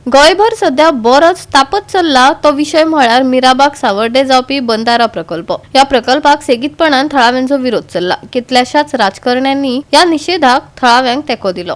गोंयभर सध्या बरोच तापत चल्ला तो विषय म्हळ्यार मिराबाग सावर्डे जावपी बंधारा प्रकल्प। या प्रकल्पाक सेगीतपणान थळाव्यांचो विरोध चल्ला। कितल्याशाच राजकारण्यांनी या निषेधाक थळाव्यांक तेंको दिलो।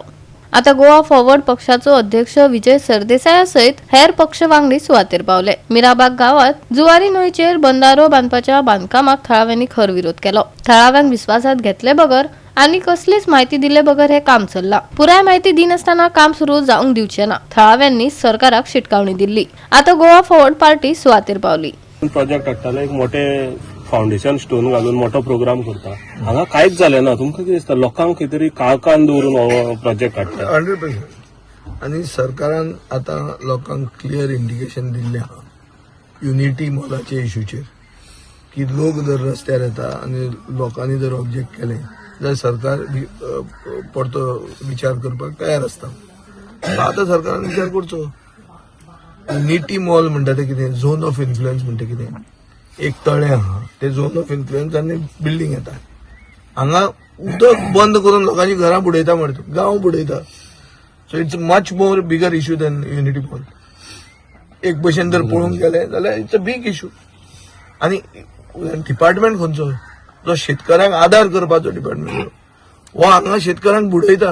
आता गोवा फॉरवर्ड पक्षाचो अध्यक्ष विजय सरदेसाय सयत हेर पक्ष वांगडी सुवातेर पावले। मिराबाग गावात जुवारी न्हंयचेर बंधारो बांदपाच्या बांदकामाक थळाव्यांनी खर विरोध केलो। थळाव्यांक विश्वासात घेतले बगर आनी कसलीच म्हायती दिले बगर हे काम चल्ला। पुराय म्हायती दिनासतना काम सुरू जावंक दिवचे ना, थळाव्यांनी सरकाराक शिटकावणी दिल्ली। आता गोवा फॉरवर्ड पार्टी सुवातेर पावली। प्रोजेक्ट हाडटाले एक मोठे फाउंडेशन स्टोन घालून मोठो प्रोग्राम करता, हांगा कांयच जालें ना। तुमकां कितें दिसता लोकांक खंय तरी काळकान दवरून हो प्रोजेक्ट हाडटा? 100%। आणि सरकारान आता लोकांक क्लियर इंडिकेशन दिल्ले आहा युनिटी मॉलाचे इश्यूचेर की लोक जर रस्त्यार येता आणि लोकांनी जर ऑब्जेक्ट केले जाल्यार सरकार परतो विचार करपाक तयार आसता। आता सरकारान विचार करचो। युनिटी मॉल म्हणटा ते कितें, झोन ऑफ इन्फ्लुएन्स म्हणटा कितें, एक तळें आहा ते झोन ऑफ इन्फ्लुएन्स आनी बिल्डींग येता। हांगा उदक बंद करून लोकांची घरां बुडयता म्हणटा, गांव बुडयता। So it's much more bigger issue than Unity Mall. एक भशेन जर पळोवंक गेले जाल्यार इट्स अ बीग इश्यू। आनी डिपार्टमेंट खंयचो जो शेतकऱ्यांक आदार करपाचो डिपार्टमेंट, हो हांगा शेतकऱ्यांक बुडयता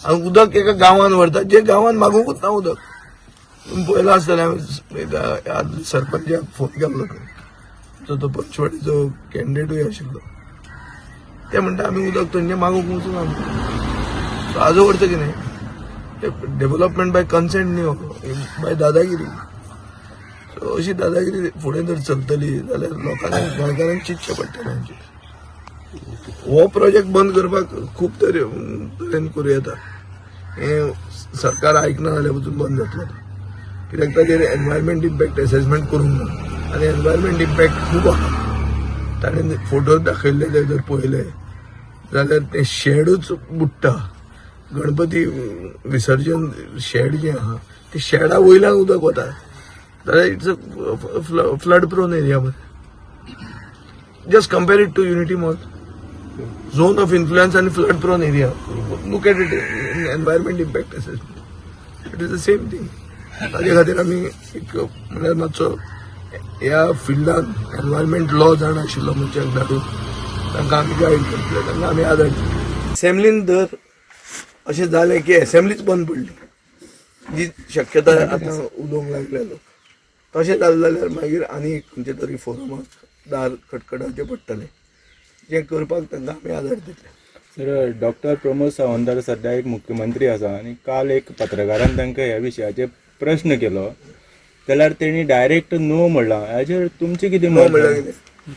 आनी उदक एका गांवांत व्हरता जे गांवांत मागूंकूच ना उदक। तुम्ही पळयला आसतलें सरपंचाक फोन केल्लो तो पंचवाडीचो कॅन्डिडेटूय आशिल्लो, ते म्हणटा आमी उदक थंय मागूंक वचूना। सो हाजो अर्थ कितें, डेव्हलपमेंट बाय कन्सेंट न्ही, बाय दादागिरी। सो अशी दादागिरी फुडें जर चलतली जाल्यार लोकांनी गोंयकारांक चिंतचें पडटलें। हो प्रोजेक्ट बंद करपाक खूब तरेन करूं येता, हें सरकार आयकना जाल्यार वचून बंद जातलो। कित्याक ताचेर एनवायरमेंट इम्पॅक्ट असेसमेंट करूंक ना आनी एनवायरमेंट इम्पॅक्ट खूब आहा। ताणें फोटो दाखयल्ले ते जर पळयले जाल्यार ते शेडूच बुडटा। गणपती विसर्जन शेड जे आहा ते शेडा वयल्यान उदक वता, जाल्यार it's a flood prone area मध्ये। Just compare it to Unity Mall, zone of influence आनी flood prone area. Look at it in environment impact assessment, it is the same thing. ताजे खातीर आमी एक म्हळ्यार मातसो ह्या फिल्डान एनवायरमेंट लॉ जाण आशिल्लो मनशाक धाडून तांकां आमी गायड करतले, तांकां आमी आदार दितले। असेंब्लीन जर अशें जालें की असेंब्लीच बंद पडली, जी शक्यता आतां उलोवंक लागले लोक, तशें जालें जाल्यार मागीर आनी खंयचे तरी फोरमाक दार खटखटावचें पडटलें, जें करपाक तांकां आमी आदार दितले। सर, डॉक्टर प्रमोद सावंत सध्या एक मुख्यमंत्री आसा आनी काल एक पत्रकारान तांकां ह्या विशयाचेर प्रश्न केलो जाल्यार तेणी डायरेक्ट नो म्हणला। हाजेर तुमचें कितें मत?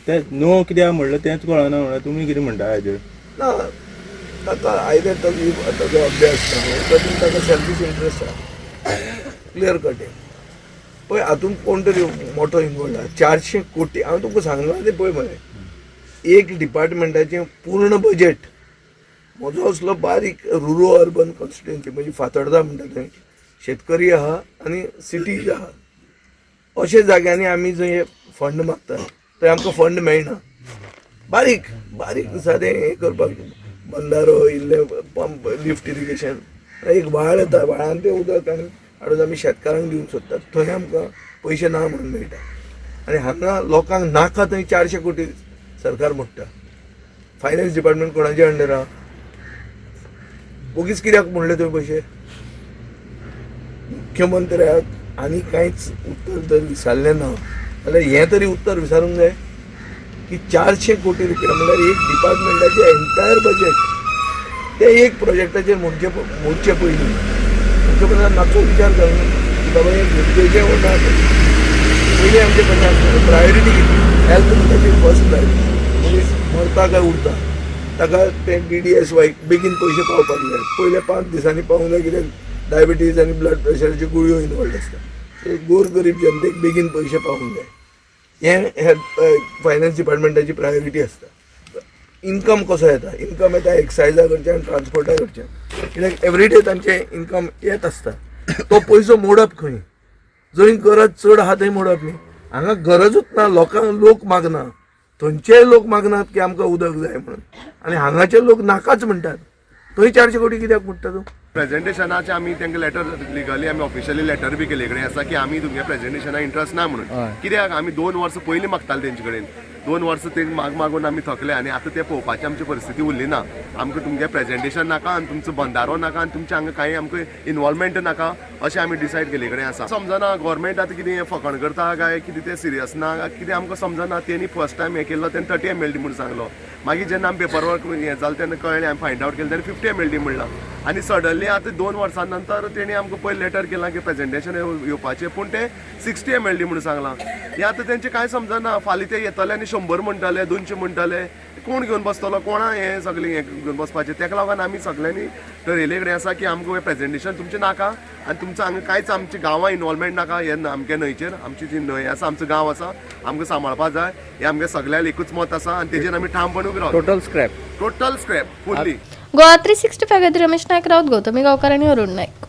ते नो कित्याक म्हणलं तेंच कळना म्हणल्यार तुमी कितें म्हणटा हाजेर? ना, ताका आयदर ताजो अभ्यास ना, तातूंत ताका सेल्फीश इंट्रस्ट आहा, क्लियर कट आहे। पळय हातूंत कोण तरी मोठो इन्वॉल्व आहा। 400 कोटी हांवें तुमकां सांगलां ते पळय मरे, एक डिपार्टमेंटाचें पूर्ण बजेट म्हजो असलो बारीक रुरल अर्बन कॉन्स्टिट्युएन्सी म्हणजे फातोर्डा म्हणटा थंय शेतकरी आहा आनी सिटीज आहा, अशा जाग्यांनी आमी जंय फंड मागता थंय आमकां फंड मेळना। बारीक बारीक सादें हें करपाक बंधारो इल्ले पंप लिफ्ट इरिगेशन, एक व्हाळ येता, व्हाळान तें उदक आनी हाडून आमी शेतकारांक दिवंक सोदतात, थंय आमकां पयशे ना म्हणून मेळटा। आनी हांगा लोकांक नाका थंय 400 कोटी सरकार मोडटा। फायनान्स डिपार्टमेंट कोणाच्या अंडर आहा? बोगीच कित्याक म्हणले थंय पयशे? मुख्यमंत्र्याक आनी कांयच उत्तर जर विचारलें ना जाल्यार हें तरी उत्तर विचारूंक जाय की 400 कोटी रुपया म्हणल्यार एक डिपार्टमेंटाचें एंटायर बजेट ते एक प्रोजेक्टाचेर मोडचे पयलीं मुख्यमंत्र्यान मातसो विचार करूं की बाबा हें गरजेचें वो ना। पयलीं आमचे कशें प्रायोरिटी कितें? हेल्थ म्हणटाची फर्स्ट प्रायोरिटी, म्हणजे मरता काय उरता ताका ते DDSY बेगीन पयशे पावपाक जाय। पयले 5 दिसांनी पावूंक जाय, कित्याक डायबिटीज आनी ब्लड प्रेशराच्यो गुळयो इनवॉल्ड आसता। गोर गरीब जनतेक बेगीन पयशे पावूंक जाय, हें फायनान्स डिपार्टमेंटाची प्रायोरिटी आसता। इन्कम कसो येता? इन्कम येता एक्सायजा कडच्यान, ट्रान्सपोर्टा कडच्यान, कित्याक एवरीडे तांचे इन्कम येत आसता। तो पयसो मोडप खंय? जंय गरज चड आहा थंय मोडप न्ही। हांगा गरजूच ना, लोक मागना, थंयचे लोक मागनात की आमकां उदक जाय म्हणून, आनी हांगाचे लोक नाकाच म्हणटात। थंय 400 कोटी कित्याक म्हणटा तूं? प्रेझेंटेशनाचे आमी तांकां लेटर लिगली आमी ऑफिशियली लेटर बी केले कडेन आसा की आमी तुमगे प्रेझेंटेशना इंट्रस्ट ना म्हणून. कित्याक आमी 2 वर्सां पयलीं मागताले तेंचे कडेन. 2 वर्सां ते मागून आमी थकले आनी आतां ते पळोवपाची आमची परिस्थिती उरली ना. आमकां तुमगे प्रेझेंटेशन नाका आनी तुमचो बंदारो नाका आनी तुमचे हांगा कांय आमकां इनवॉल्वमेंट नाका अशें आमी डिसायड केले कडेन आसा. समजना गोवोरमेंट आतां कितें फकाण करता काय कितें तें सिरियस ना कितें आमकां समजना. तेणी फर्स्ट टायम हें केल्लो तेणी 30 mld म्हणून सांगलो. मागीर जेन्ना आमी पेपर वर्क हें जालें तेन्ना कळ्ळें आमी फायंड आवट केलें तेन्ना 50 mld म्हणलां. आनी सडनली आतां 2 वर्सां नंतर तेणी आमकां पयलीं लेटर केलां की प्रेझेंटेशन येवपाचें पूण ते 60 mld म्हणून सांगलां. हें आतां तेंचें कांय समजना. फाल्यां ते येतले आनी 100 म्हणटाले 200 म्हणटाले. कोण घेवन बसतलो कोणा हें सगळें हें घेवन बसपाचें. तेका लागून आमी सगळ्यांनी ठरयले कडेन आसा की आमकां हें प्रेझेंटेशन तुमचें नाका आनी तुमचो हांगा कांयच आमच्या गांवां इनवॉल्वमेंट नाका. हे आमच्या न्हंयचेर आमची जी न्हंय आसा आमचो गांव आसा आमकां सांबाळपाक जाय. हें आमगे सगळ्याक एकूच मत आसा आनी तेजेर आमी ठामपण उबी रावता. Total scrap fully. गोवा 365 खातीर रमेश नायक रावत, गौतमी गांवकार आनी अरुण नायक.